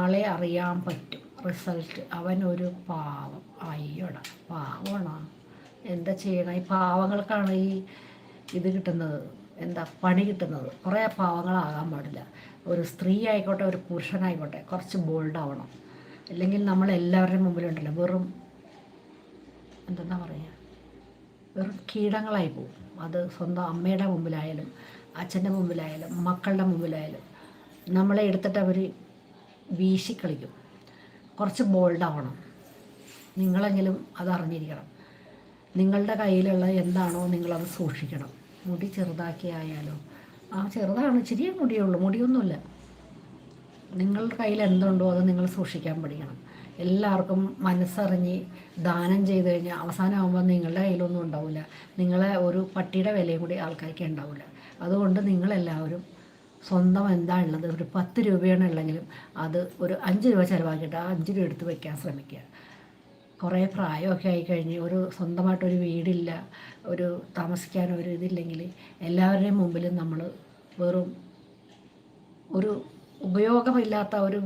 ആളെ അറിയാൻ പറ്റും. റിസൾട്ട് അവനൊരു പാവം. അയ്യോടാ പാവമാണോ, എന്താ ചെയ്യണം? ഈ പാവങ്ങൾക്കാണ് ഈ ഇത് കിട്ടുന്നത്, എന്താ പണി കിട്ടുന്നത്. കുറേ പാവങ്ങളാകാൻ പാടില്ല. ഒരു സ്ത്രീ ആയിക്കോട്ടെ ഒരു പുരുഷനായിക്കോട്ടെ കുറച്ച് ബോൾഡാവണം. അല്ലെങ്കിൽ നമ്മളെല്ലാവരുടെയും മുമ്പിലുണ്ടല്ലോ വെറും എന്തെന്നാ പറയുക, വെറും കീടങ്ങളായി പോകും. അത് സ്വന്തം അമ്മയുടെ മുമ്പിലായാലും അച്ഛൻ്റെ മുമ്പിലായാലും മക്കളുടെ മുമ്പിലായാലും നമ്മളെ എടുത്തിട്ട് അവർ വീശിക്കളിക്കും. കുറച്ച് ബോൾഡാവണം. നിങ്ങളെങ്കിലും അതറിഞ്ഞിരിക്കണം. നിങ്ങളുടെ കയ്യിലുള്ള എന്താണോ നിങ്ങളത് സൂക്ഷിക്കണം. മുടി ചെറുതാക്കി ആയാലോ, ആ ചെറുതാണ്, ചെറിയ മുടിയുള്ളൂ, മുടിയൊന്നുമില്ല. നിങ്ങളുടെ കയ്യിൽ എന്തുണ്ടോ അത് നിങ്ങൾ സൂക്ഷിക്കാൻ പഠിക്കണം. എല്ലാവർക്കും മനസ്സറിഞ്ഞ് ദാനം ചെയ്ത് കഴിഞ്ഞാൽ അവസാനമാകുമ്പോൾ നിങ്ങളുടെ കയ്യിലൊന്നും ഉണ്ടാവില്ല. നിങ്ങളെ ഒരു പട്ടിയുടെ വിലയും കൂടി ആൾക്കാർക്ക് ഉണ്ടാവില്ല. അതുകൊണ്ട് നിങ്ങളെല്ലാവരും സ്വന്തം എന്താ ഉള്ളത്, ഒരു 10 രൂപയാണ് ഉള്ളെങ്കിലും അത് ഒരു 5 രൂപ ചിലവാക്കിയിട്ട് ആ 5 രൂപ എടുത്ത് വയ്ക്കാൻ ശ്രമിക്കുക. കുറേ പ്രായമൊക്കെ ആയിക്കഴിഞ്ഞ് ഒരു സ്വന്തമായിട്ടൊരു വീടില്ല, ഒരു താമസിക്കാൻ ഒരു ഇതില്ലെങ്കിൽ എല്ലാവരുടെയും മുമ്പിലും നമ്മൾ വെറും ഒരു ഉപയോഗമില്ലാത്ത ഒരു